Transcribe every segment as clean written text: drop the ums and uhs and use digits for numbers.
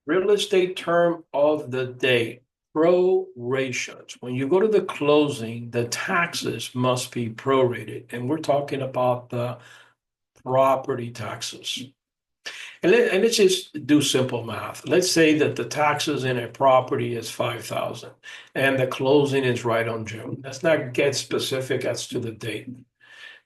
Real estate term of the day, prorations. When you go to the closing, the taxes must be prorated. And we're talking about the property taxes. And let's just do simple math. Let's say that the taxes in a property is 5,000 and the closing is right on June. Let's not get specific as to the date.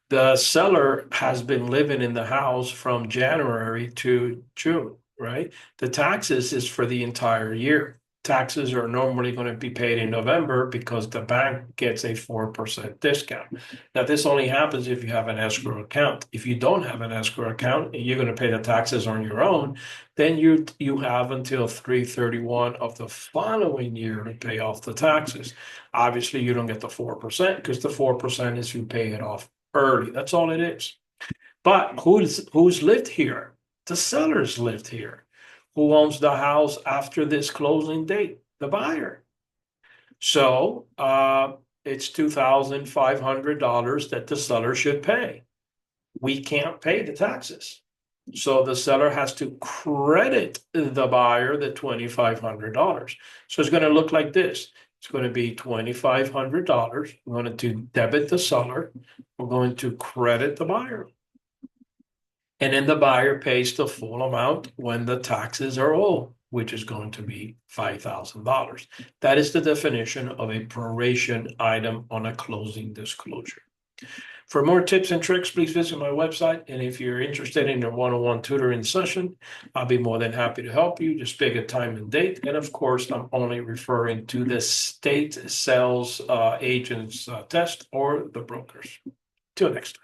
The seller has been living in the house from January to June, right? The taxes is for the entire year. Taxes are normally going to be paid in November because the bank gets a 4% discount. Now, this only happens if you have an escrow account. If you don't have an escrow account and you're going to pay the taxes on your own, then you have until 3/31 of the following year to pay off the taxes. Obviously, you don't get the 4% because the 4% is you pay it off early. That's all it is. But who's lived here? The sellers lived here. Who owns the house after this closing date? The buyer. So it's $2,500 that the seller should pay. We can't pay the taxes. So the seller has to credit the buyer the $2,500. So it's going to look like this. It's going to be $2,500. We're going to debit the seller. We're going to credit the buyer. And then the buyer pays the full amount when the taxes are owed, which is going to be $5,000. That is the definition of a proration item on a closing disclosure. For more tips and tricks, please visit my website. And if you're interested in a one-on-one tutoring session, I'll be more than happy to help you. Just pick a time and date. And of course, I'm only referring to the state sales agents test or the brokers. Till next time.